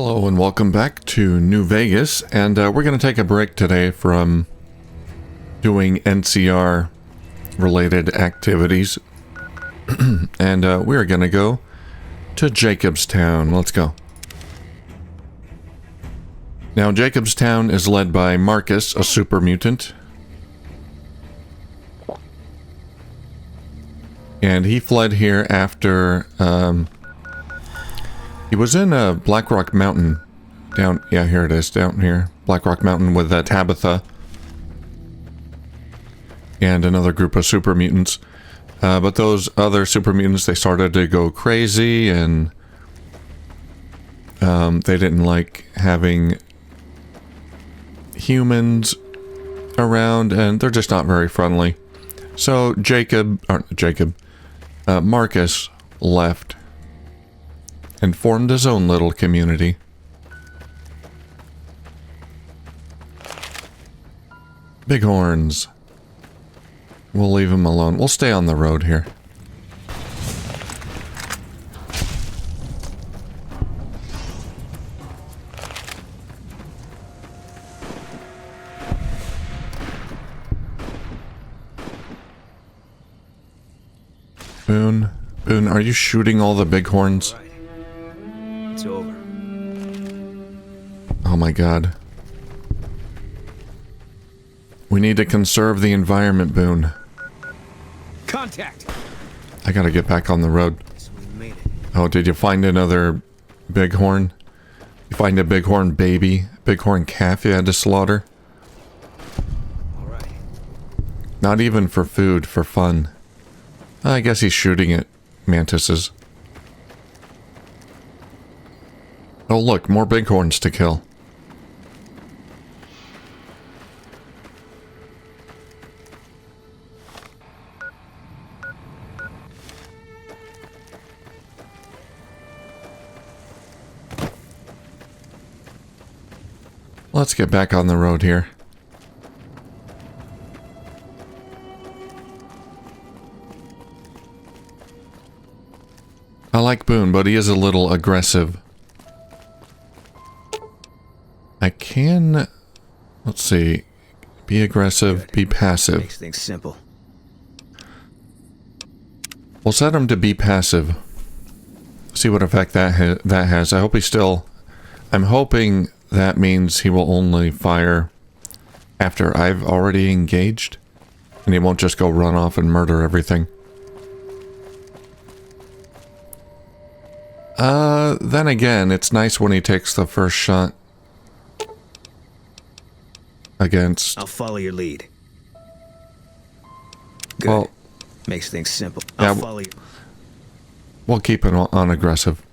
Hello and welcome back to New Vegas, and we're going to take a break today from doing NCR related activities and we're going to go to Jacobstown. Let's go. Now Jacobstown is led by Marcus, a super mutant, and he fled here after he was in a Black Rock Mountain down, yeah, here it is, down here. Black Rock Mountain with Tabitha and another group of super mutants. But those other super mutants, they started to go crazy and they didn't like having humans around and they're just not very friendly. So Marcus left and formed his own little community. Bighorns. We'll leave him alone. We'll stay on the road here. Boone, are you shooting all the bighorns? It's over. Oh my god. We need to conserve the environment, Boone. Contact. I gotta get back on the road. So we made it. Oh, did you find another bighorn? You find a bighorn baby? Bighorn calf you had to slaughter? Alright. Not even for food, for fun. I guess he's shooting at mantises. Oh look, more bighorns to kill. Let's get back on the road here. I like Boone, but he is a little aggressive. I can... Let's see. Be aggressive, be passive. Makes things simple. We'll set him to be passive. See what effect that has. I hope he still... I'm hoping that means he will only fire after I've already engaged. And he won't just go run off and murder everything. Then again, it's nice when he takes the first shot against... I'll follow your lead. Good. Well, makes things simple. Yeah, I'll follow you. We'll keep it on aggressive.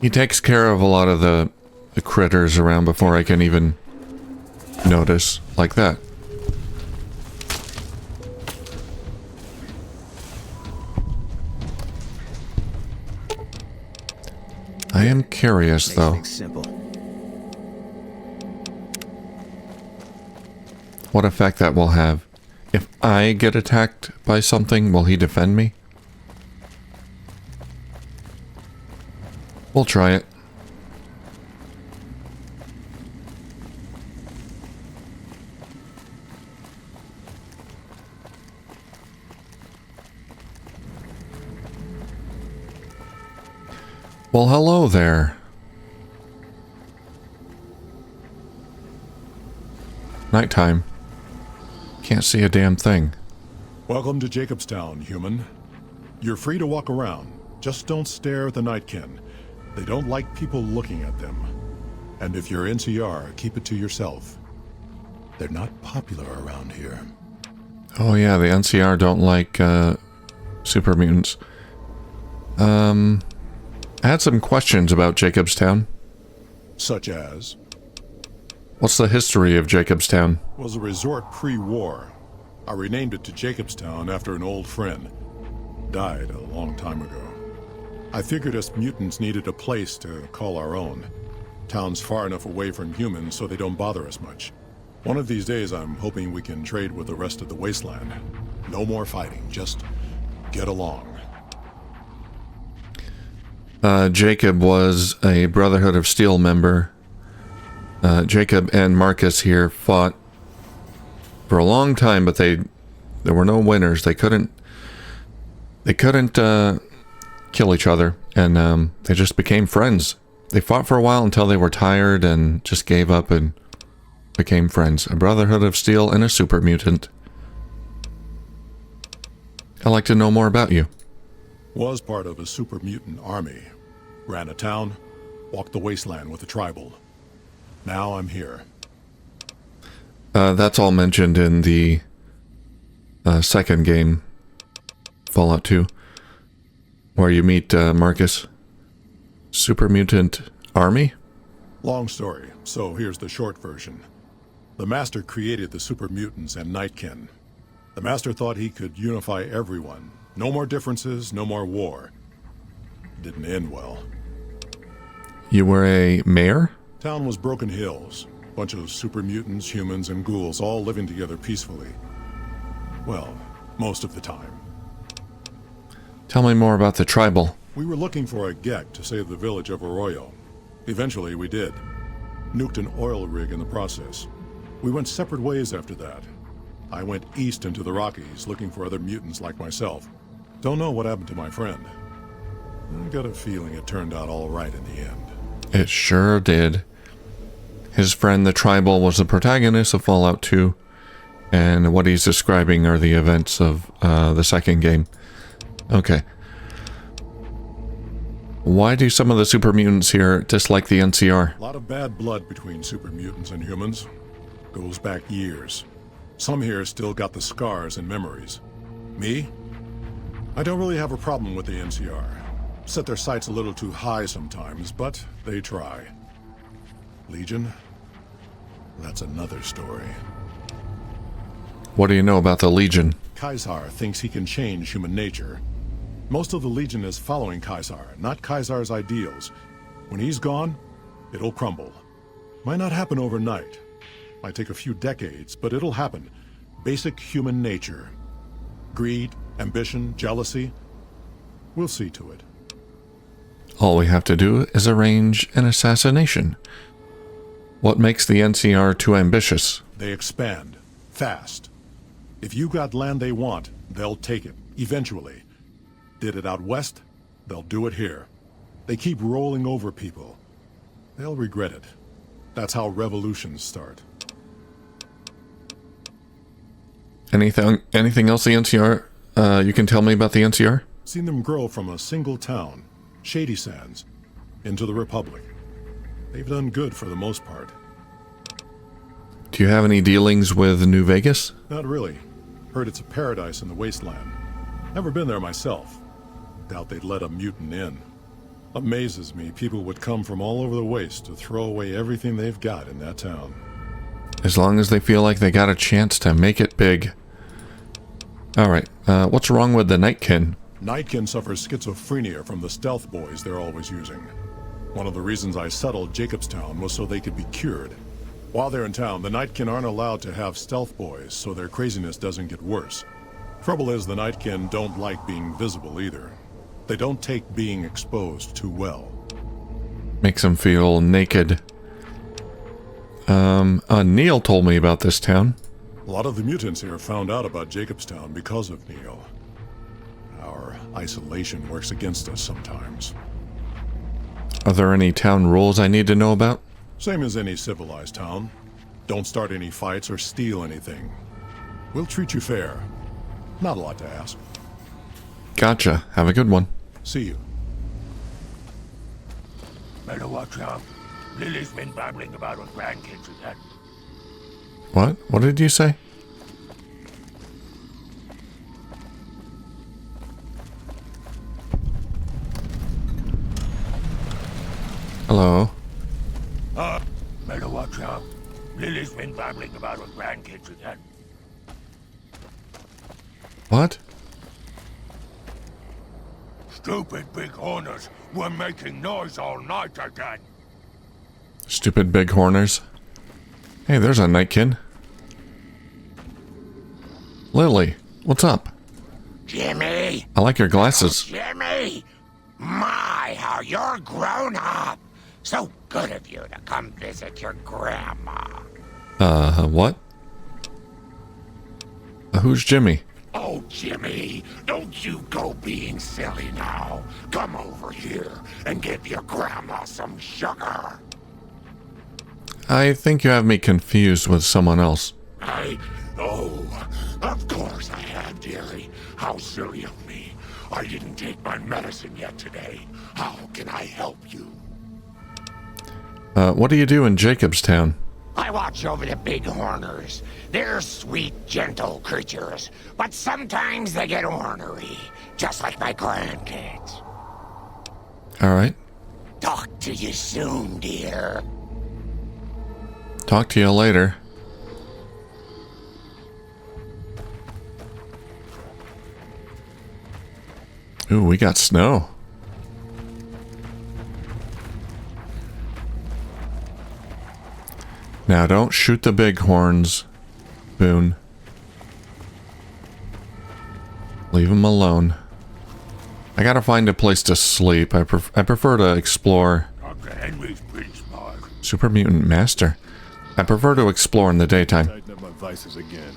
He takes care of a lot of the critters around before I can even notice, like that. I am curious, though. Makes things simple. What effect that will have. If I get attacked by something, will he defend me? We'll try it. Well, hello there. Nighttime. Can't see a damn thing. Welcome to Jacobstown, human. You're free to walk around. Just don't stare at the Nightkin. They don't like people looking at them. And if you're NCR, keep it to yourself. They're not popular around here. Oh yeah, the NCR don't like super mutants. I had some questions about Jacobstown. Such as? What's the history of Jacobstown? Was a resort pre-war. I renamed it to Jacobstown after an old friend. Died a long time ago. I figured us mutants needed a place to call our own. Town's far enough away from humans so they don't bother us much. One of these days I'm hoping we can trade with the rest of the Wasteland. No more fighting, just get along. Jacob was a Brotherhood of Steel member. Jacob and Marcus here fought for a long time, but there were no winners. They couldn't kill each other, and they just became friends. They fought for a while until they were tired and just gave up and became friends. A Brotherhood of Steel and a super mutant. I'd like to know more about you. Was part of a super mutant army. Ran a town, walked the wasteland with a tribal. Now I'm here. That's all mentioned in the second game, Fallout 2, where you meet Marcus. Super mutant army? Long story, so here's the short version. The Master created the super mutants and Nightkin. The Master thought he could unify everyone. No more differences, no more war. Didn't end well. You were a mayor? Town was Broken Hills. Bunch of super mutants, humans, and ghouls all living together peacefully. Well, most of the time. Tell me more about the tribal. We were looking for a Gek to save the village of Arroyo. Eventually, we did. Nuked an oil rig in the process. We went separate ways after that. I went east into the Rockies, looking for other mutants like myself. Don't know what happened to my friend. I got a feeling it turned out all right in the end. It sure did. His friend, the tribal, was the protagonist of Fallout 2, and what he's describing are the events of the second game. Okay. Why do some of the super mutants here dislike the NCR? A lot of bad blood between super mutants and humans. Goes back years. Some here still got the scars and memories. Me? I don't really have a problem with the NCR. Set their sights a little too high sometimes, but they try. Legion? That's another story. What do you know about the Legion? Caesar thinks he can change human nature. Most of the Legion is following Caesar, not Caesar's ideals. When he's gone, it'll crumble. Might not happen overnight. Might take a few decades, but it'll happen. Basic human nature. Greed, ambition, jealousy. We'll see to it. All we have to do is arrange an assassination. What makes the NCR too ambitious? They expand. Fast. If you got land they want, they'll take it. Eventually. Did it out west, they'll do it here. They keep rolling over people. They'll regret it. That's how revolutions start. Anything else the NCR, you can tell me about the NCR? Seen them grow from a single town, Shady Sands, into the Republic. They've done good for the most part. Do you have any dealings with New Vegas? Not really. Heard it's a paradise in the Wasteland. Never been there myself. Doubt they'd let a mutant in. Amazes me people would come from all over the waste to throw away everything they've got in that town. As long as they feel like they got a chance to make it big. Alright, what's wrong with the Nightkin? Nightkin suffers schizophrenia from the stealth boys they're always using. One of the reasons I settled Jacobstown was so they could be cured. While they're in town, the Nightkin aren't allowed to have stealth boys, so their craziness doesn't get worse. Trouble is, the Nightkin don't like being visible either. They don't take being exposed too well. Makes them feel naked. Neil told me about this town. A lot of the mutants here found out about Jacobstown because of Neil. Our isolation works against us sometimes. Are there any town rules I need to know about? Same as any civilized town. Don't start any fights or steal anything. We'll treat you fair. Not a lot to ask. Gotcha. Have a good one. See you. Better watch out. Lily's been babbling about her grandkids again. What? What did you say? Hello? Better watch out. Lily's been babbling about her grandkids again. What? Stupid big horners were making noise all night again. Stupid big horners. Hey, there's a Nightkin. Lily, what's up? Jimmy! I like your glasses. Jimmy! My, how you're grown up. So good of you to come visit your grandma. What? Who's Jimmy? Oh, Jimmy, don't you go being silly now. Come over here and give your grandma some sugar. I think you have me confused with someone else. Oh, of course I have, dearie. How silly of me. I didn't take my medicine yet today. How can I help you? What do you do in Jacobstown? I watch over the bighorners. They're sweet, gentle creatures, but sometimes they get ornery, just like my grandkids. All right. Talk to you soon, dear. Talk to you later. Ooh, we got snow. Now, don't shoot the bighorns, Boone. Leave them alone. I gotta find a place to sleep. I prefer to explore. Dr. Henry's pretty smart. Super Mutant Master. I prefer to explore in the daytime. Tighten up my vices again.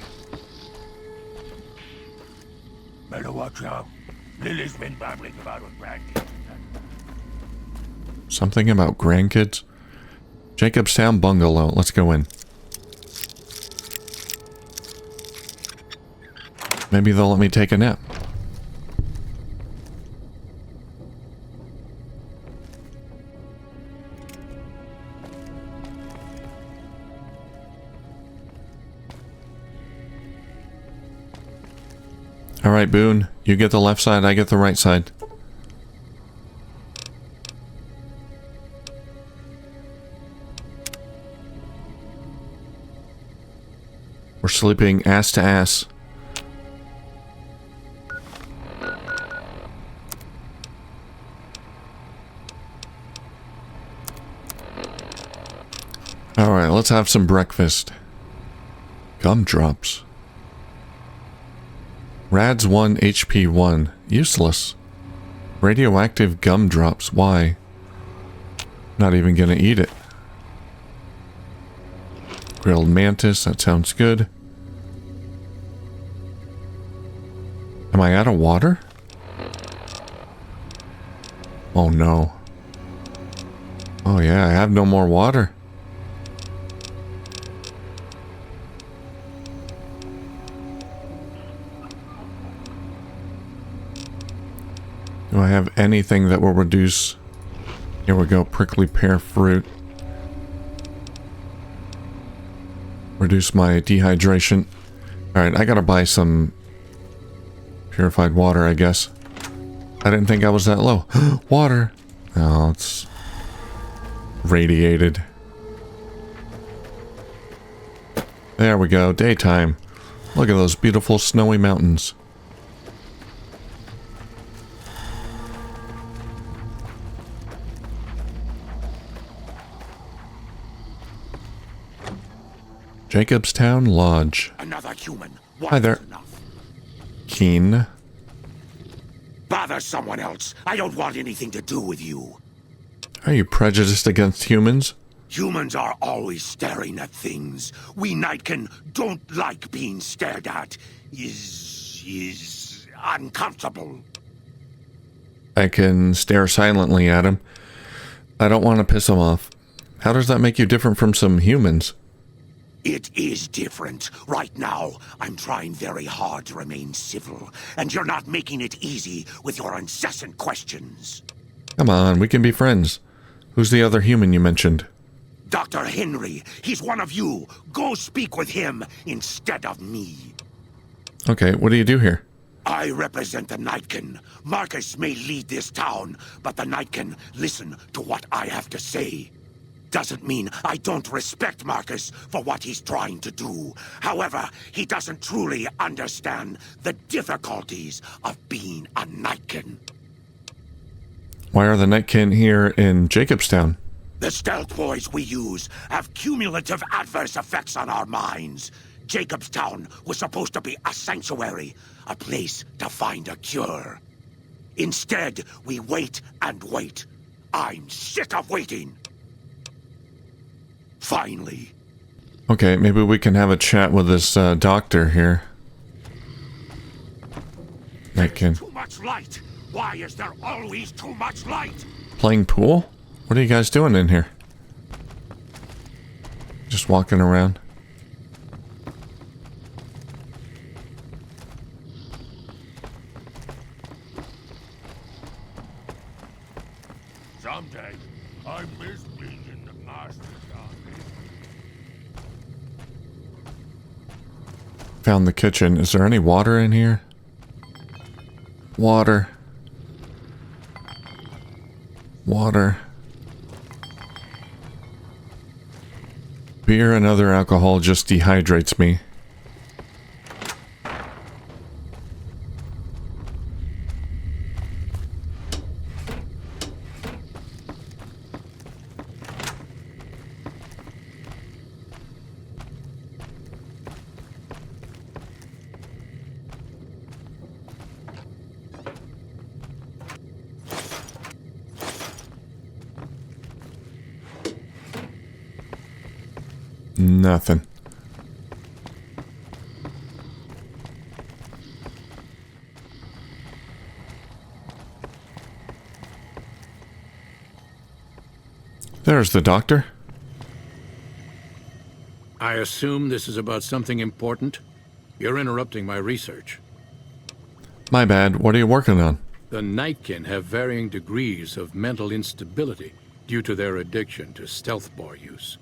Better watch out. Lily's been babbling about her grandkids. Something about grandkids? Jacobstown Bungalow. Let's go in. Maybe they'll let me take a nap. All right, Boone. You get the left side, I get the right side. We're sleeping ass to ass. Alright, let's have some breakfast. Gumdrops. Rads 1, HP 1. Useless. Radioactive gumdrops. Why? Not even gonna eat it. Grilled mantis, that sounds good. Am I out of water? Oh no. Oh yeah, I have no more water. Do I have anything that will reduce... Here we go, prickly pear fruit. Reduce my dehydration. Alright, I gotta buy some purified water, I guess. I didn't think I was that low. Water! Oh, it's radiated. There we go, daytime. Look at those beautiful snowy mountains. Jacobstown Lodge. Another human. Hi there. Enough. Keen. Bother someone else. I don't want anything to do with you. Are you prejudiced against humans? Humans are always staring at things. We Nightkin don't like being stared at. Is uncomfortable. I can stare silently at him. I don't want to piss him off. How does that make you different from some humans? It is different. Right now, I'm trying very hard to remain civil, and you're not making it easy with your incessant questions. Come on, we can be friends. Who's the other human you mentioned? Dr. Henry, he's one of you. Go speak with him instead of me. Okay, what do you do here? I represent the Nightkin. Marcus may lead this town, but the Nightkin listen to what I have to say. Doesn't mean I don't respect Marcus for what he's trying to do. However, he doesn't truly understand the difficulties of being a Nightkin. Why are the Nightkin here in Jacobstown? The stealth boys we use have cumulative adverse effects on our minds. Jacobstown was supposed to be a sanctuary, a place to find a cure. Instead, we wait and wait. I'm sick of waiting. Finally. Okay, maybe we can have a chat with this doctor here. Nightkin. Too much light. Why is there always too much light? Playing pool? What are you guys doing in here? Just walking around? Someday, I miss being in the master's office. Found the kitchen. Is there any water in here? Water. Water. Beer and other alcohol just dehydrates me. Nothing. There's the doctor. I assume this is about something important? You're interrupting my research. My bad. What are you working on? The Nightkin have varying degrees of mental instability due to their addiction to stealth boy use.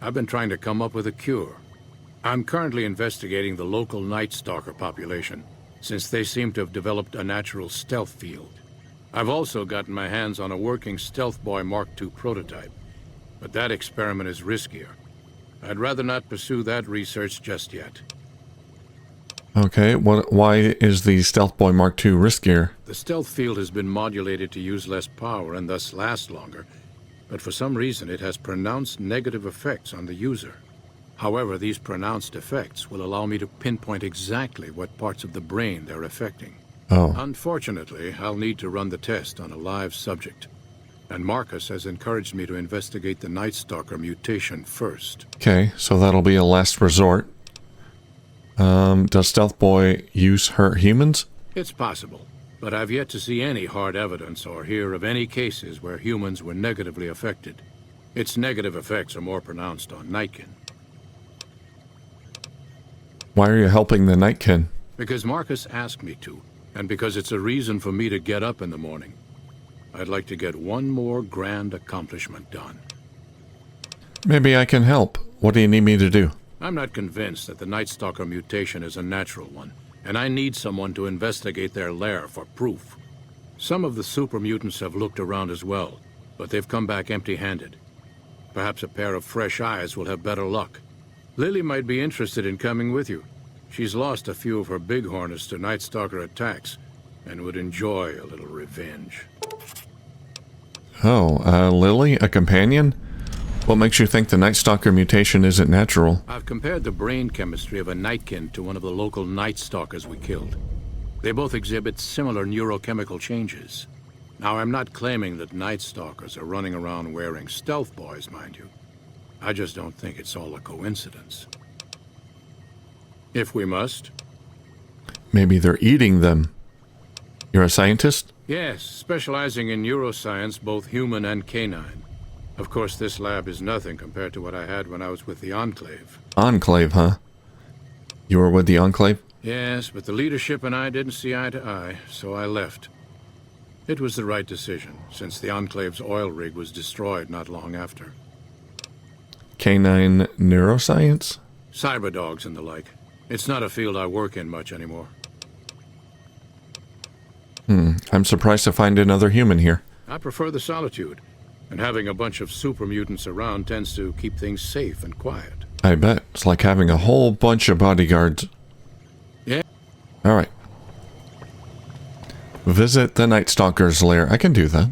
I've been trying to come up with a cure. I'm currently investigating the local Night Stalker population, since they seem to have developed a natural stealth field. I've also gotten my hands on a working Stealth Boy Mark II prototype, but that experiment is riskier. I'd rather not pursue that research just yet. Okay, why is the Stealth Boy Mark II riskier? The stealth field has been modulated to use less power and thus last longer, but for some reason it has pronounced negative effects on the user. However, these pronounced effects will allow me to pinpoint exactly what parts of the brain they're affecting. Oh. Unfortunately, I'll need to run the test on a live subject, and Marcus has encouraged me to investigate the Night Stalker mutation first. Okay, so that'll be a last resort. Does Stealth Boy use hurt humans? It's possible, but I've yet to see any hard evidence or hear of any cases where humans were negatively affected. Its negative effects are more pronounced on Nightkin. Why are you helping the Nightkin? Because Marcus asked me to, and because it's a reason for me to get up in the morning. I'd like to get one more grand accomplishment done. Maybe I can help. What do you need me to do? I'm not convinced that the Night Stalker mutation is a natural one, and I need someone to investigate their lair for proof. Some of the super mutants have looked around as well, but they've come back empty-handed. Perhaps a pair of fresh eyes will have better luck. Lily might be interested in coming with you. She's lost a few of her bighorners to Night Stalker attacks, and would enjoy a little revenge. Oh, Lily? A companion? What makes you think the Night Stalker mutation isn't natural? I've compared the brain chemistry of a Nightkin to one of the local Night Stalkers we killed. They both exhibit similar neurochemical changes. Now, I'm not claiming that Night Stalkers are running around wearing stealth boys, mind you. I just don't think it's all a coincidence. If we must. Maybe they're eating them. You're a scientist? Yes, specializing in neuroscience, both human and canine. Of course, this lab is nothing compared to what I had when I was with the Enclave. Enclave, huh? You were with the Enclave? Yes, but the leadership and I didn't see eye to eye, so I left. It was the right decision, since the Enclave's oil rig was destroyed not long after. Canine neuroscience? Cyberdogs and the like. It's not a field I work in much anymore. I'm surprised to find another human here. I prefer the solitude, and having a bunch of super mutants around tends to keep things safe and quiet. I bet. It's like having a whole bunch of bodyguards. Yeah. Alright. Visit the Night Stalker's lair. I can do that.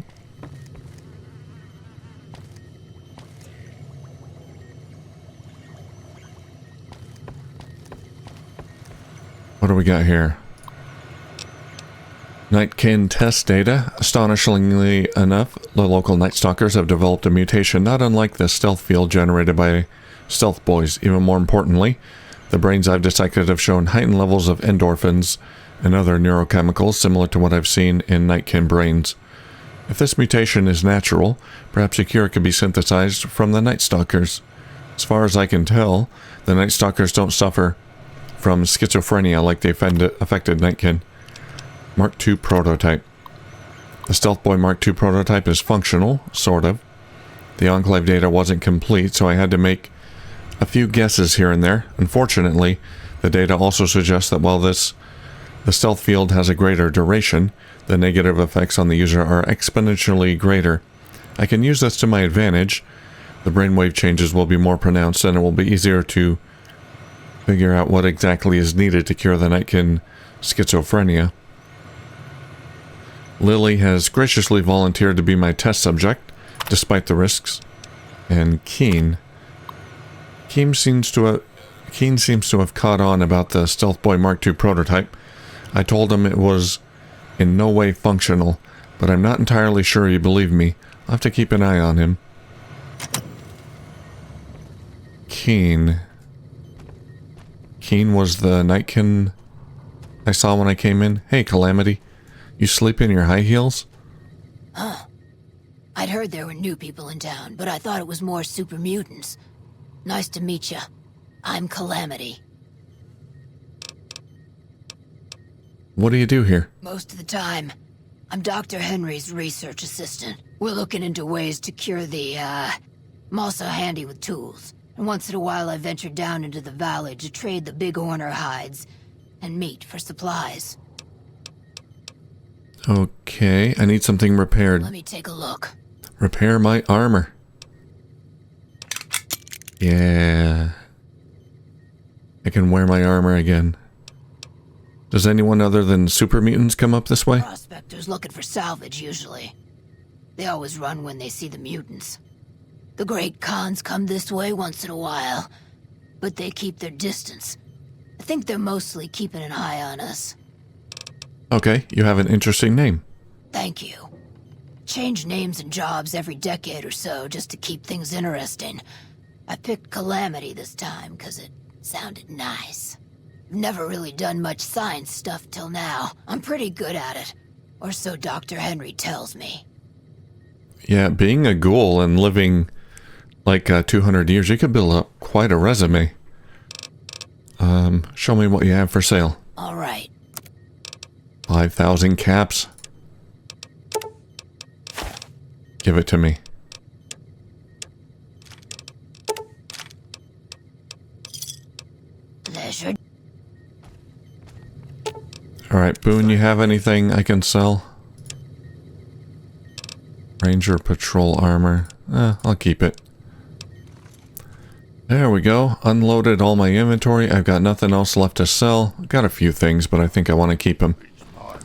What do we got here? Nightkin test data. Astonishingly enough, the local Night Stalkers have developed a mutation not unlike the stealth field generated by stealth boys. Even more importantly, the brains I've dissected have shown heightened levels of endorphins and other neurochemicals similar to what I've seen in Nightkin brains. If this mutation is natural, perhaps a cure could be synthesized from the Night Stalkers. As far as I can tell, the Night Stalkers don't suffer from schizophrenia like they affected Nightkin. Mark II prototype. The Stealth Boy Mark II prototype is functional, sort of. The Enclave data wasn't complete, so I had to make a few guesses here and there. Unfortunately, the data also suggests that while the stealth field has a greater duration, the negative effects on the user are exponentially greater. I can use this to my advantage. The brainwave changes will be more pronounced, and it will be easier to figure out what exactly is needed to cure the Nightkin schizophrenia. Lily has graciously volunteered to be my test subject, despite the risks. And Keen seems to have caught on about the Stealth Boy Mark II prototype. I told him it was in no way functional, but I'm not entirely sure he believed me. I'll have to keep an eye on him. Keen was the Nightkin I saw when I came in. Hey, Calamity. You sleep in your high heels? Huh. I'd heard there were new people in town, but I thought it was more super mutants. Nice to meet ya. I'm Calamity. What do you do here? Most of the time, I'm Dr. Henry's research assistant. We're looking into ways to cure the, I'm also handy with tools. And once in a while I venture down into the valley to trade the big horner hides and meat for supplies. Okay, I need something repaired. Let me take a look. Repair my armor. Yeah. I can wear my armor again. Does anyone other than super mutants come up this way? Prospectors looking for salvage, usually. They always run when they see the mutants. The Great Khans come this way once in a while, but they keep their distance. I think they're mostly keeping an eye on us. Okay, you have an interesting name. Thank you. Change names and jobs every decade or so just to keep things interesting. I picked Calamity this time because it sounded nice. I've never really done much science stuff till now. I'm pretty good at it. Or so Dr. Henry tells me. Yeah, being a ghoul and living like 200 years, you could build up quite a resume. Show me what you have for sale. All right. 5,000 caps. Give it to me. Pleasure. Alright, Boone, you have anything I can sell? Ranger patrol armor. I'll keep it. There we go. Unloaded all my inventory. I've got nothing else left to sell. I've got a few things, but I think I want to keep them.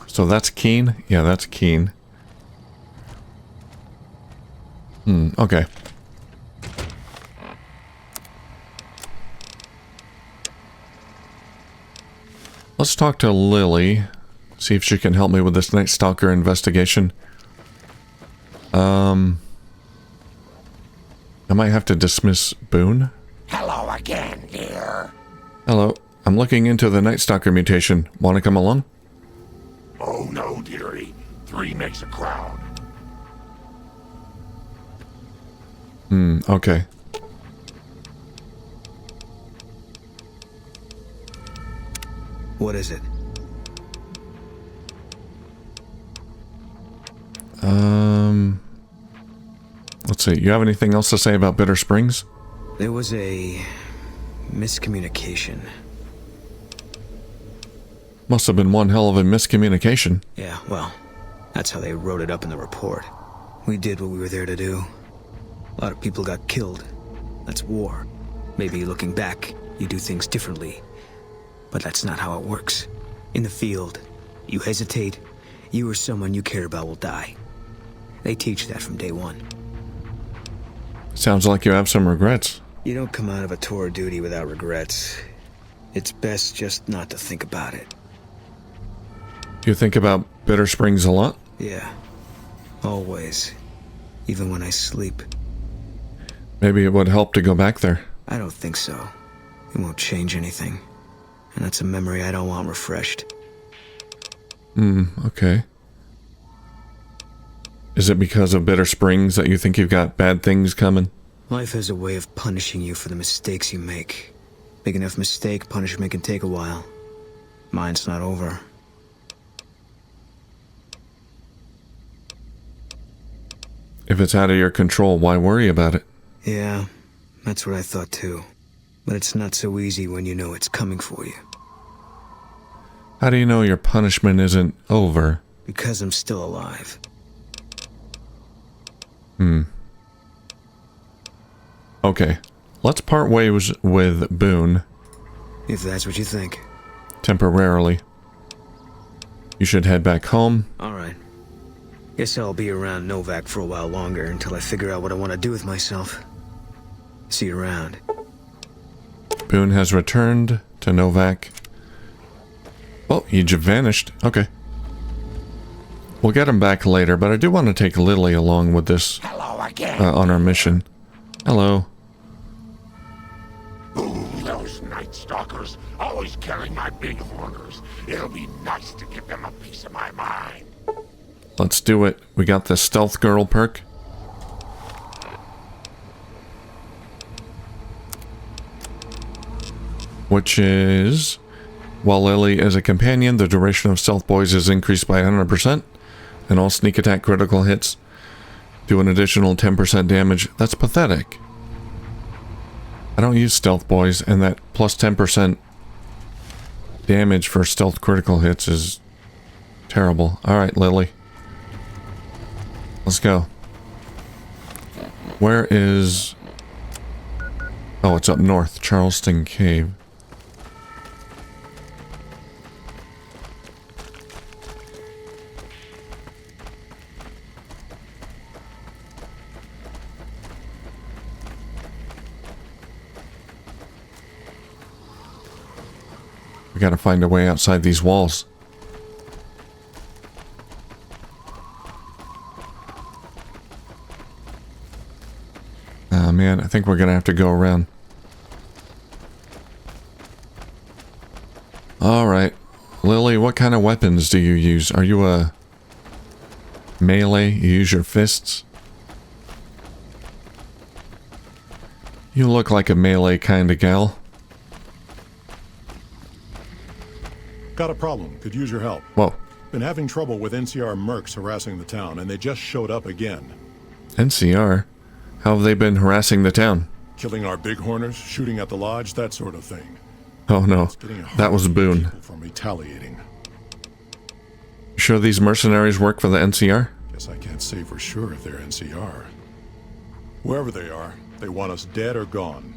So that's Keen? Yeah, that's Keen. Okay. Let's talk to Lily. See if she can help me with this Night Stalker investigation. I might have to dismiss Boone. Hello again, dear. Hello. I'm looking into the Night Stalker mutation. Want to come along? Oh no, dearie. 3 makes a crowd. Okay. What is it? Let's see. You have anything else to say about Bitter Springs? There was a miscommunication. Must have been one hell of a miscommunication. Yeah, well, that's how they wrote it up in the report. We did what we were there to do. A lot of people got killed. That's war. Maybe looking back, you do things differently. But that's not how it works. In the field, you hesitate, you or someone you care about will die. They teach that from day one. Sounds like you have some regrets. You don't come out of a tour of duty without regrets. It's best just not to think about it. You think about Bitter Springs a lot? Yeah. Always. Even when I sleep. Maybe it would help to go back there. I don't think so. It won't change anything. And that's a memory I don't want refreshed. Okay. Is it because of Bitter Springs that you think you've got bad things coming? Life has a way of punishing you for the mistakes you make. Big enough mistake, punishment can take a while. Mine's not over. If it's out of your control, why worry about it? Yeah, that's what I thought too. But it's not so easy when you know it's coming for you. How do you know your punishment isn't over? Because I'm still alive. Okay. Let's part ways with Boone. If that's what you think. Temporarily. You should head back home. Alright. Guess I'll be around Novak for a while longer until I figure out what I want to do with myself. See you around. Boone has returned to Novak. Oh, he just vanished. Okay. We'll get him back later, but I do want to take Lily along with this Hello again. on our mission. Hello. Ooh, those Night Stalkers, always killing my big horners. It'll be nice to give them a piece of my mind. Let's do it. We got the Stealth Girl perk. Which is... While Lily is a companion, the duration of Stealth Boys is increased by 100%. And all sneak attack critical hits do an additional 10% damage. That's pathetic. I don't use Stealth Boys, and that plus 10% damage for stealth critical hits is terrible. Alright, Lily. Let's go. Where is... Oh, it's up north. Charleston Cave. We gotta find a way outside these walls. Oh man, I think we're gonna have to go around. Alright. Lily, what kind of weapons do you use? Are you a melee? You use your fists? You look like a melee kind of gal. Got a problem. Could use your help. Whoa. Been having trouble with NCR mercs harassing the town, and they just showed up again. NCR? How have they been harassing the town? Killing our bighorners, shooting at the lodge, that sort of thing. Oh no, Getting it hard that was to keep Boone. people from retaliating. You sure these mercenaries work for the NCR? Guess I can't say for sure if they're NCR. Wherever they are, they want us dead or gone.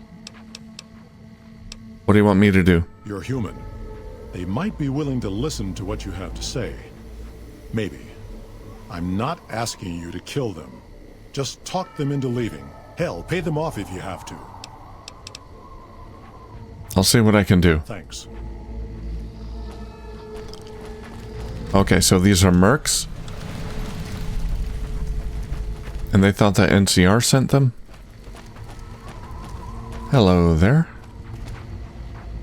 What do you want me to do? You're human. They might be willing to listen to what you have to say. Maybe. I'm not asking you to kill them. Just talk them into leaving. Hell, pay them off if you have to. I'll see what I can do. Thanks. Okay, so these are mercs? And they thought that NCR sent them? Hello there.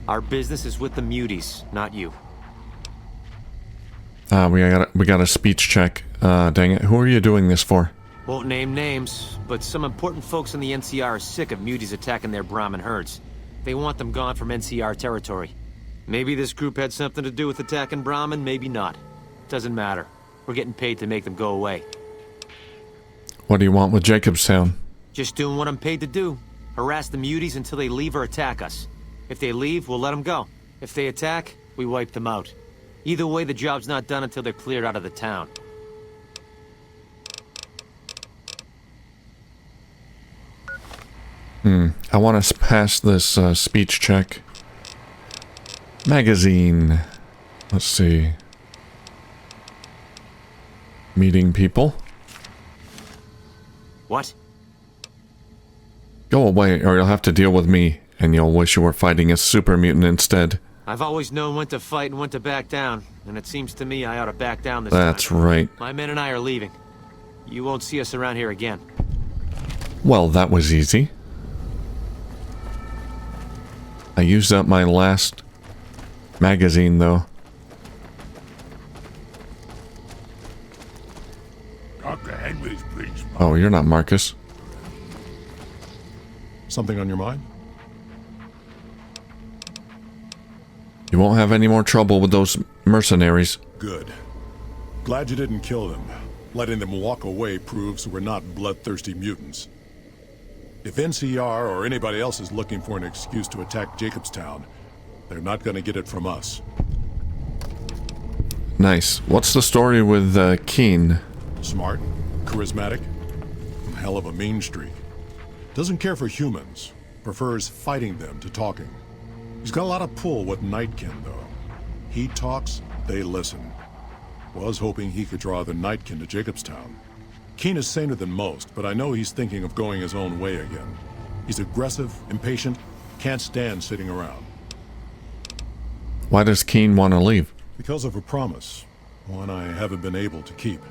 Our business is with the muties, not you. We got a speech check. Dang it. Who are you doing this for? Won't name names, but some important folks in the NCR are sick of muties attacking their Brahmin herds. They want them gone from NCR territory. Maybe this group had something to do with attacking Brahmin, maybe not. Doesn't matter. We're getting paid to make them go away. What do you want with Jacobstown? Just doing what I'm paid to do. Harass the muties until they leave or attack us. If they leave, we'll let them go. If they attack, we wipe them out. Either way, the job's not done until they're cleared out of the town. I want to pass this speech check. Magazine. Let's see. Meeting people. What? Go away, or you'll have to deal with me, and you'll wish you were fighting a super mutant instead. I've always known when to fight and when to back down, and it seems to me I ought to back down this time. That's right. My men and I are leaving. You won't see us around here again. Well, that was easy. I used up my last magazine, though. Oh, you're not Marcus. Something on your mind? You won't have any more trouble with those mercenaries. Good. Glad you didn't kill them. Letting them walk away proves we're not bloodthirsty mutants. If NCR or anybody else is looking for an excuse to attack Jacobstown, they're not gonna get it from us. Nice. What's the story with Keen? Smart, charismatic, hell of a mean streak. Doesn't care for humans, prefers fighting them to talking. He's got a lot of pull with Nightkin, though. He talks, they listen. Was hoping he could draw the Nightkin to Jacobstown. Keen is saner than most, but I know he's thinking of going his own way again. He's aggressive, impatient, can't stand sitting around. Why does Keen want to leave? Because of a promise, one I haven't been able to keep.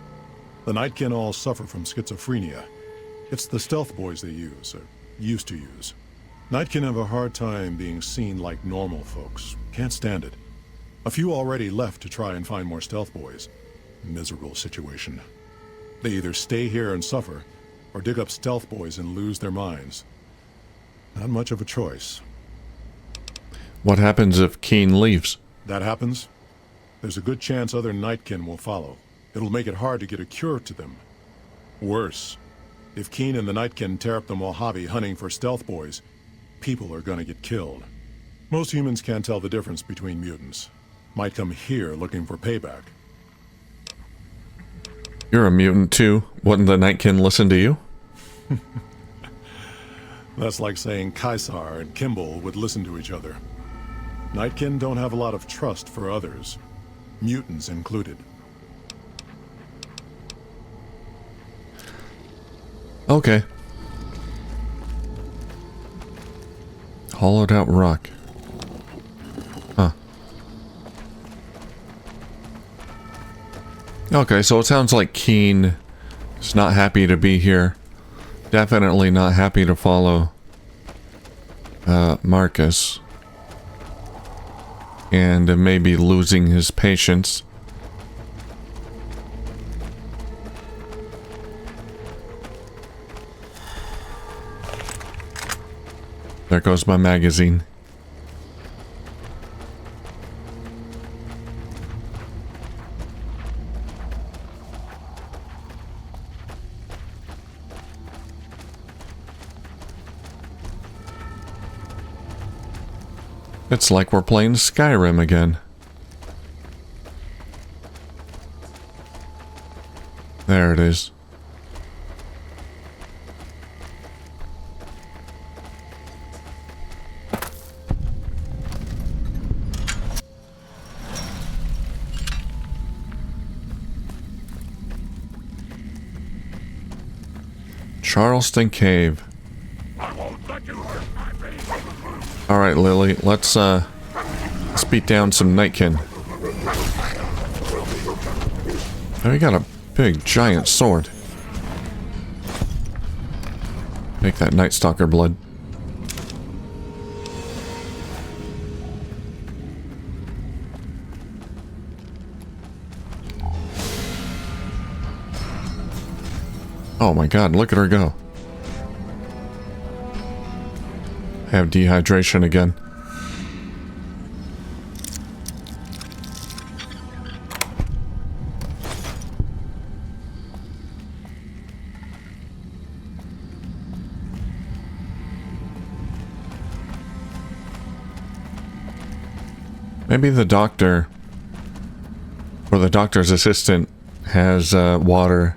The Nightkin all suffer from schizophrenia. It's the stealth boys they use, or used to use. Nightkin have a hard time being seen like normal folks. Can't stand it. A few already left to try and find more stealth boys. Miserable situation. They either stay here and suffer, or dig up stealth boys and lose their minds. Not much of a choice. What happens if Keen leaves? That happens, there's a good chance other Nightkin will follow. It'll make it hard to get a cure to them. Worse, if Keen and the Nightkin tear up the Mojave hunting for stealth boys, people are gonna get killed. Most humans can't tell the difference between mutants. Might come here looking for payback. You're a mutant too. Wouldn't the Nightkin listen to you? That's like saying Caesar and Kimball would listen to each other. Nightkin don't have a lot of trust for others, mutants included. Okay. Hollowed out rock. Huh. Okay, so it sounds like Keen is not happy to be here. Definitely not happy to follow Marcus. And maybe losing his patience. There goes my magazine. It's like we're playing Skyrim again. There it is. Charleston Cave. Alright, Lily, let's beat down some Nightkin. Oh, you got a big, giant sword. Make that Night Stalker blood. Oh my god, look at her go. I have dehydration again. Maybe the doctor or the doctor's assistant has water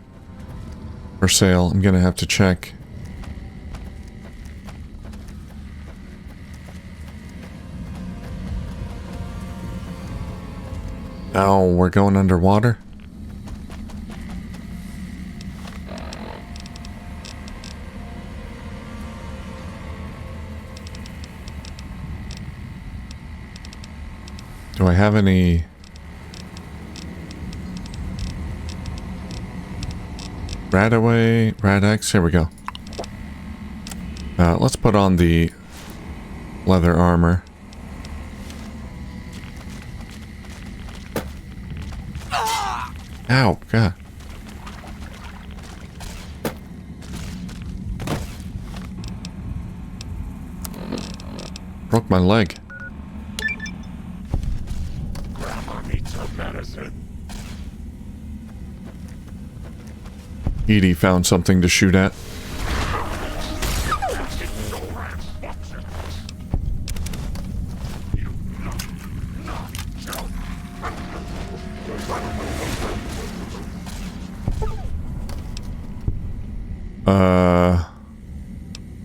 for sale. I'm gonna have to check. Oh, we're going underwater? I have any... Radaway, Radex, here we go. Let's put on the leather armor. Ow, God. Broke my leg. Grandma needs some medicine. Edie found something to shoot at.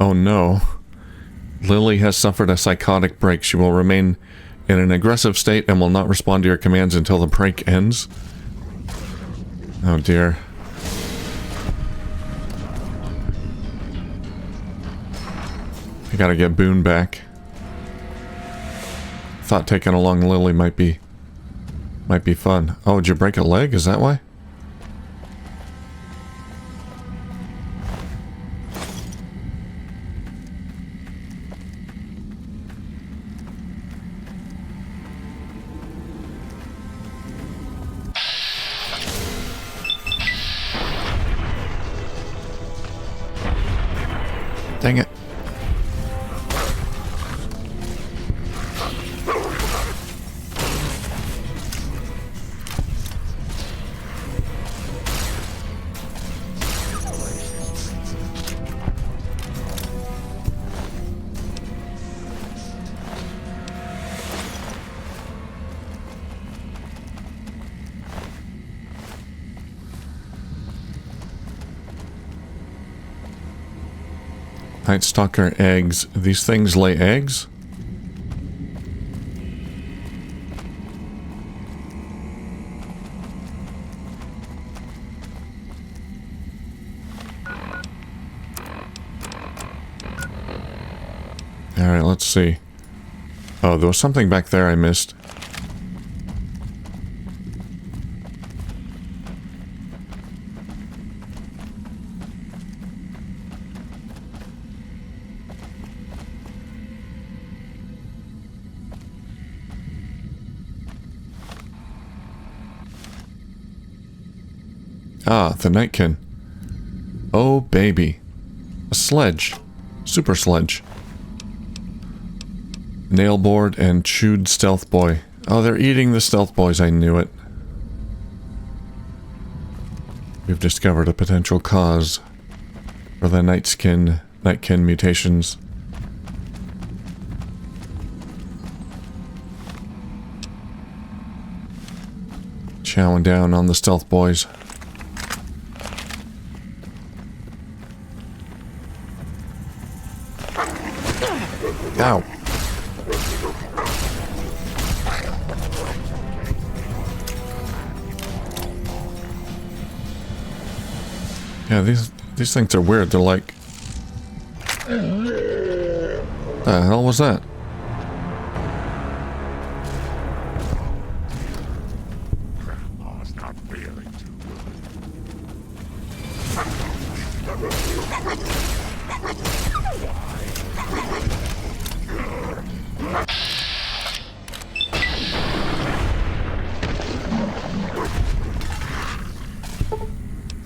Oh no. Lily has suffered a psychotic break. She will remain in an aggressive state and will not respond to your commands until the break ends. Oh dear. I gotta get Boone back. Thought taking along Lily might be fun. Oh, did you break a leg? Is that why? Dang it. Night Stalker eggs. These things lay eggs? Alright, let's see. Oh, there was something back there I missed. Ah, the Nightkin. Oh, baby. A sledge. Super sledge. Nailboard and chewed stealth boy. Oh, they're eating the stealth boys. I knew it. We've discovered a potential cause for the Nightkin mutations. Chowing down on the stealth boys. Ow. Yeah, these things are weird. They're like... The hell was that? Grandma's not feeling too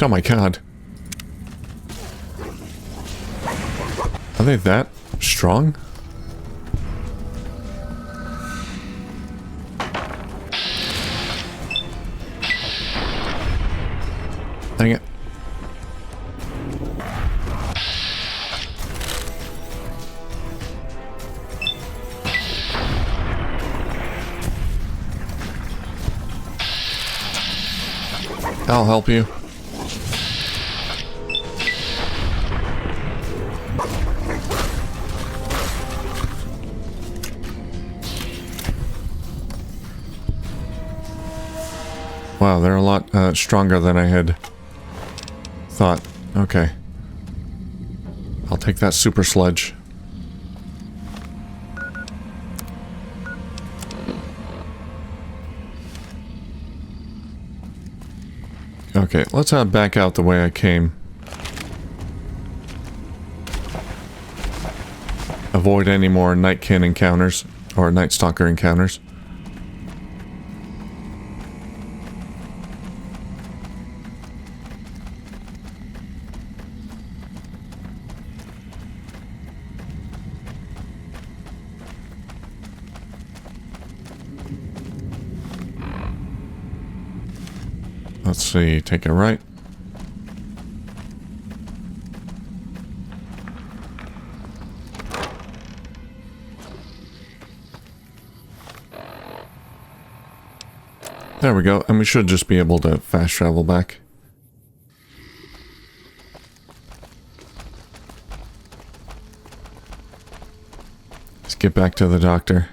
Oh my god. Are they that strong? Dang it. I'll help you. Wow, they're a lot stronger than I had thought. Okay. I'll take that super sledge. Okay, let's back out the way I came. Avoid any more Nightkin encounters, or Night Stalker encounters. Let's see, take a right. There we go, and we should just be able to fast travel back. Let's get back to the doctor.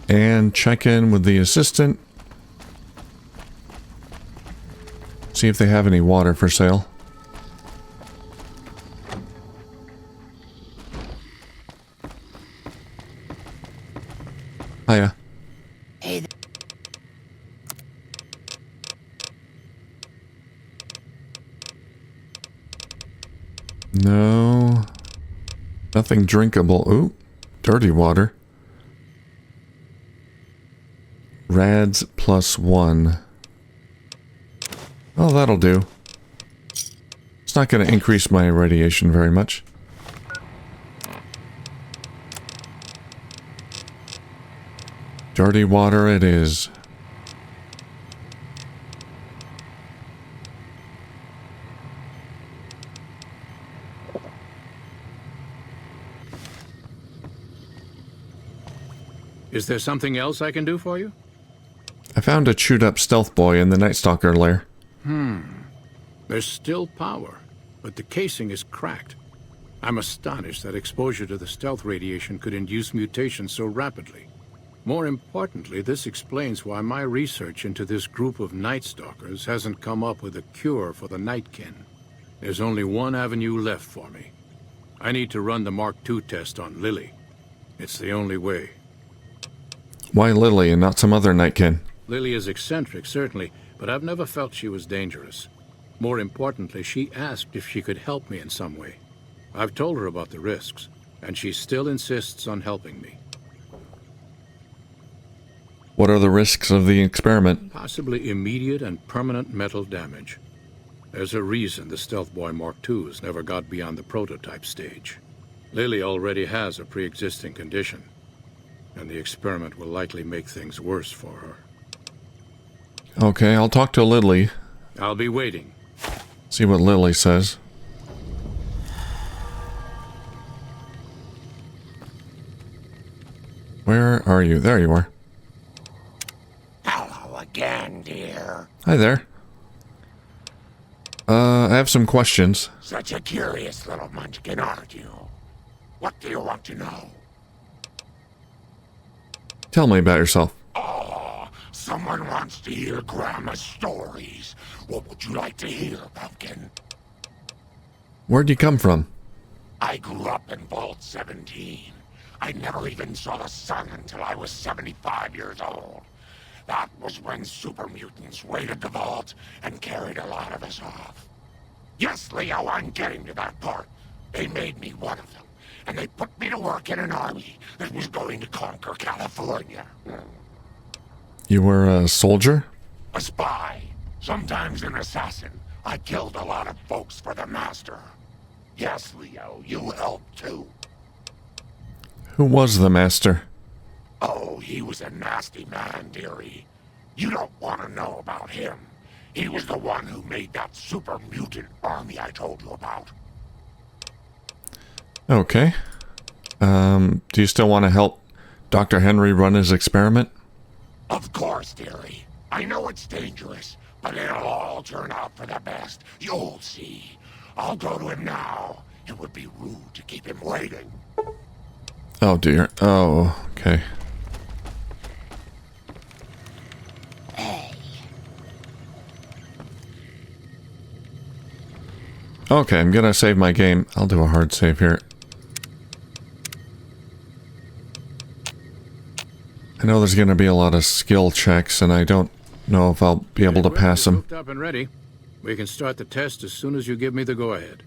And check in with the assistant. See if they have any water for sale. Hiya. Hey No. Nothing drinkable. Ooh. Dirty water. Rads +1. Oh, that'll do. It's not going to increase my radiation very much. Dirty water it is. Is there something else I can do for you? I found a chewed up stealth boy in the Night Stalker lair. There's still power, but the casing is cracked. I'm astonished that exposure to the stealth radiation could induce mutations so rapidly. More importantly, this explains why my research into this group of Night Stalkers hasn't come up with a cure for the Nightkin. There's only one avenue left for me. I need to run the Mark II test on Lily. It's the only way. Why Lily and not some other Nightkin? Lily is eccentric, certainly, but I've never felt she was dangerous. More importantly, she asked if she could help me in some way. I've told her about the risks, and she still insists on helping me. What are the risks of the experiment? Possibly immediate and permanent metal damage. There's a reason the Stealth Boy Mark IIs never got beyond the prototype stage. Lily already has a pre-existing condition, and the experiment will likely make things worse for her. Okay, I'll talk to Lily. I'll be waiting. See what Lily says. Where are you? There you are. Hello again, dear. Hi there. I have some questions. Such a curious little munchkin, aren't you? What do you want to know? Tell me about yourself. Oh, someone wants to hear Grandma's stories. What would you like to hear, Pumpkin? Where'd you come from? I grew up in Vault 17. I never even saw the sun until I was 75 years old. That was when super mutants raided the vault and carried a lot of us off. Yes, Leo, I'm getting to that part. They made me one of them, and they put me to work in an army that was going to conquer California. You were a soldier? A spy, sometimes an assassin. I killed a lot of folks for the Master. Yes, Leo, you helped too. Who was the Master? Oh, he was a nasty man, dearie. You don't want to know about him. He was the one who made that super mutant army I told you about. Okay. Do you still want to help Dr. Henry run his experiment? Of course, dearie. I know it's dangerous, but it'll all turn out for the best. You'll see. I'll go to him now. It would be rude to keep him waiting. Oh dear. Oh, okay. Hey. Okay, I'm gonna save my game. I'll do a hard save here. I know there's gonna be a lot of skill checks, and I don't know if I'll be able to pass them. Hooked up and ready. We can start the test as soon as you give me the go-ahead.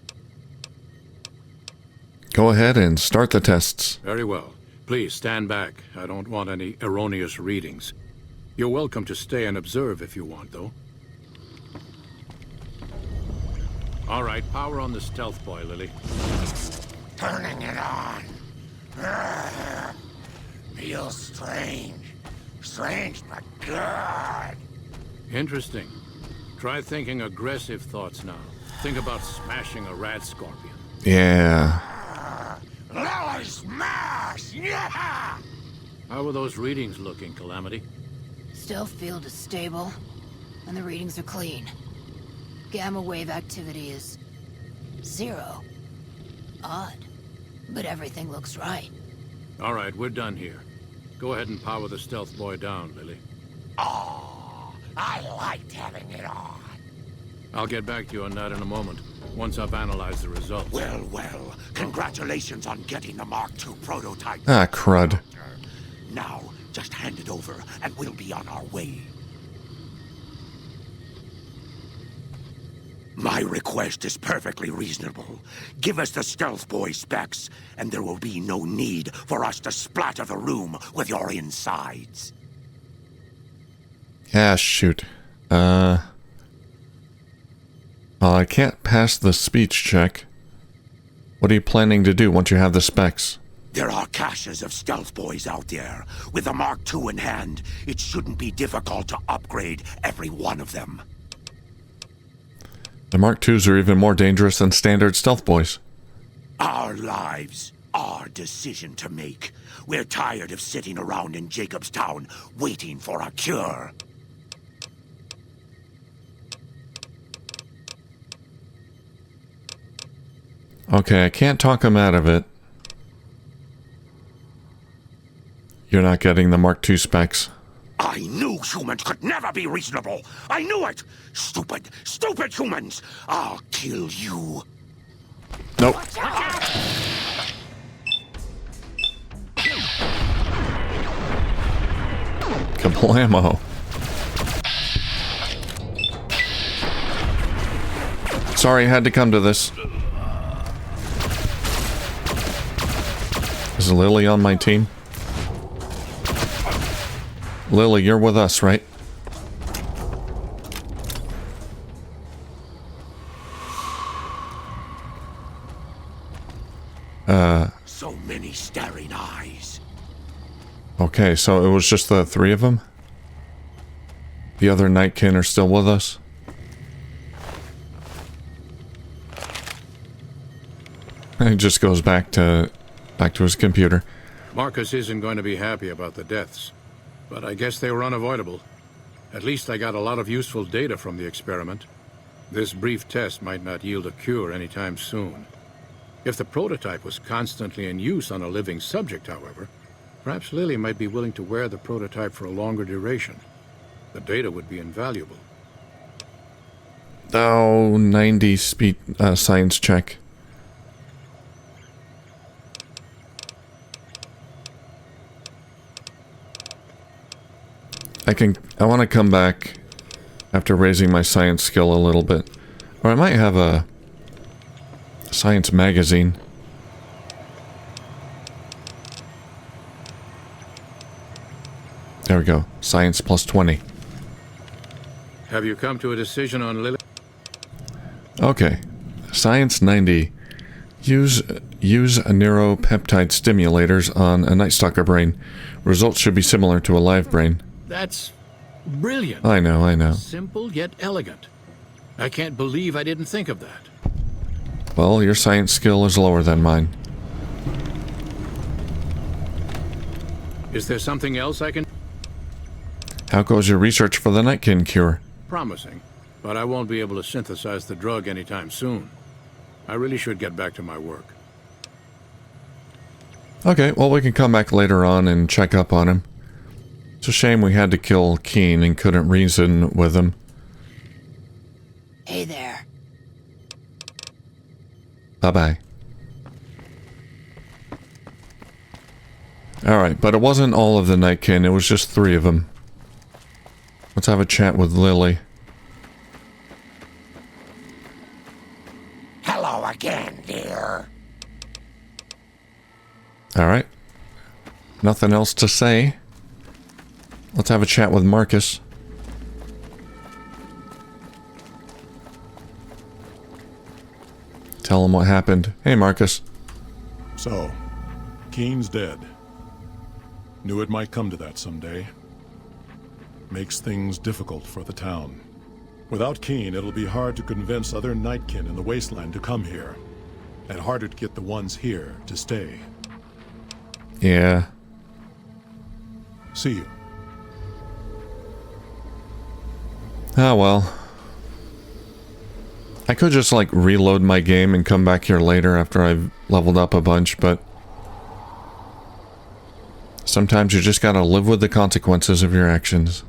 Go ahead and start the tests. Very well. Please stand back. I don't want any erroneous readings. You're welcome to stay and observe if you want, though. All right, power on the stealth boy, Lily. Turning it on. Feels strange. Strange but good. Interesting. Try thinking aggressive thoughts now. Think about smashing a rat scorpion. Yeah. Lily smash! Yeah! How are those readings looking, Calamity? Stealth field is stable, and the readings are clean. Gamma wave activity is 0. Odd, but everything looks right. All right, we're done here. Go ahead and power the stealth boy down, Lily. Oh, I liked having it on. I'll get back to you on that in a moment, once I've analyzed the results. Well, well. Congratulations on getting the Mark II prototype. Ah, crud. Now, just hand it over, and we'll be on our way. My request is perfectly reasonable. Give us the stealth boy specs, and there will be no need for us to splatter the room with your insides. Yeah, shoot. Well, I can't pass the speech check. What are you planning to do once you have the specs? There are caches of stealth boys out there. With the Mark II in hand, it shouldn't be difficult to upgrade every one of them. The Mark IIs are even more dangerous than standard stealth boys. Our lives, our decision to make. We're tired of sitting around in Jacobstown waiting for a cure. Okay, I can't talk him out of it. You're not getting the Mark II specs. I knew humans could never be reasonable. I knew it. Stupid, stupid humans. I'll kill you. Nope. Kablamo. Sorry, I had to come to this. Is Lily on my team? Lily, you're with us, right? So many staring eyes. Okay, so it was just the three of them? The other Nightkin are still with us? He just goes back to his computer. Marcus isn't going to be happy about the deaths, but I guess they were unavoidable. At least I got a lot of useful data from the experiment. This brief test might not yield a cure anytime soon. If the prototype was constantly in use on a living subject, however, perhaps Lily might be willing to wear the prototype for a longer duration. The data would be invaluable. Oh, 90 speed science check. I want to come back after raising my science skill a little bit. Or I might have a science magazine. There we go. Science plus 20. Have you come to a decision on Lily? Okay. Science 90. Use neuropeptide stimulators on a Night Stalker brain. Results should be similar to a live brain. That's brilliant. I know. Simple yet elegant. I can't believe I didn't think of that. Well, your science skill is lower than mine. Is there something else I can... How goes your research for the Nightkin cure? Promising, but I won't be able to synthesize the drug anytime soon. I really should get back to my work. Okay, well, we can come back later on and check up on him. It's a shame we had to kill Keen and couldn't reason with him. Hey there. Bye-bye. Alright, but it wasn't all of the Nightkin, it was just 3 of them. Let's have a chat with Lily. Hello again, dear. Alright. Nothing else to say. Let's have a chat with Marcus. Tell him what happened. Hey, Marcus. So, Keen's dead. Knew it might come to that someday. Makes things difficult for the town. Without Keen, it'll be hard to convince other Nightkin in the Wasteland to come here. And harder to get the ones here to stay. Yeah. See you. Ah, well. I could just, like, reload my game and come back here later after I've leveled up a bunch, but sometimes you just gotta live with the consequences of your actions.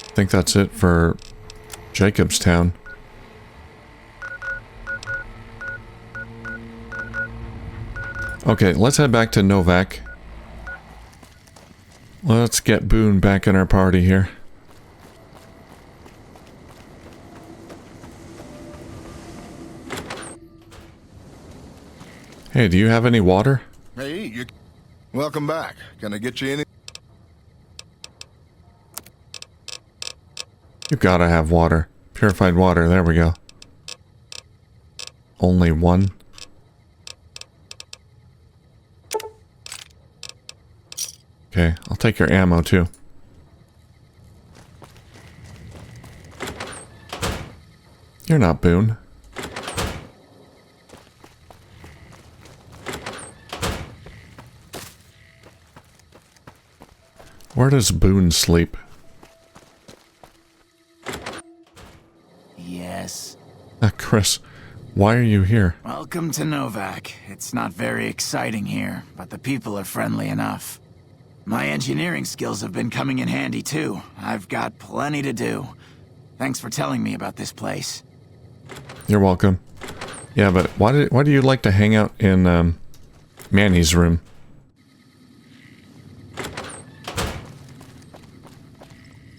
I think that's it for Jacobstown. Okay, let's head back to Novak. Let's get Boone back in our party here. Hey, do you have any water? Hey, welcome back. Can I get you any? You gotta have water. Purified water, there we go. Only one. Okay, I'll take your ammo too. You're not Boone. Where does Boone sleep? Yes. Chris, why are you here? Welcome to Novak. It's not very exciting here, but the people are friendly enough. My engineering skills have been coming in handy too. I've got plenty to do. Thanks for telling me about this place. You're welcome. Yeah, but why do you like to hang out in Manny's room?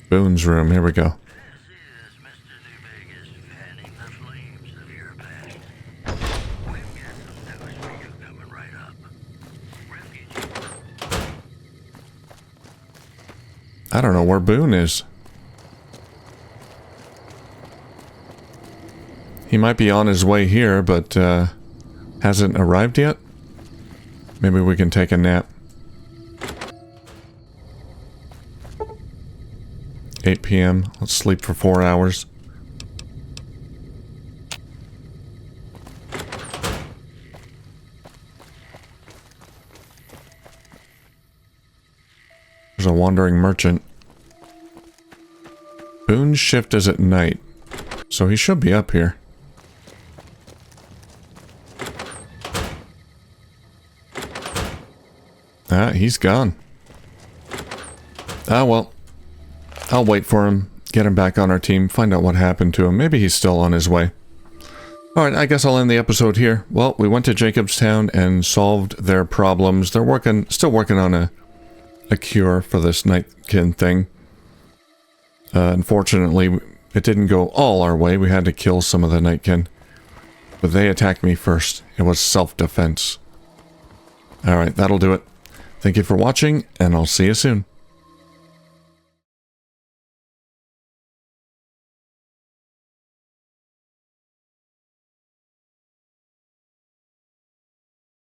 Boone's room, here we go. This is Mr. Newvegas fanning the flames of your passion. We've got some news for you coming right up. Refugee. I don't know where Boone is. He might be on his way here, but hasn't arrived yet. Maybe we can take a nap. 8 p.m. Let's sleep for 4 hours. There's a wandering merchant. Boone's shift is at night, so he should be up here. Ah, he's gone. Ah, well. I'll wait for him, get him back on our team, find out what happened to him. Maybe he's still on his way. Alright, I guess I'll end the episode here. Well, we went to Jacobstown and solved their problems. They're still working on a cure for this Nightkin thing. Unfortunately, it didn't go all our way. We had to kill some of the Nightkin. But they attacked me first. It was self-defense. Alright, that'll do it. Thank you for watching, and I'll see you soon.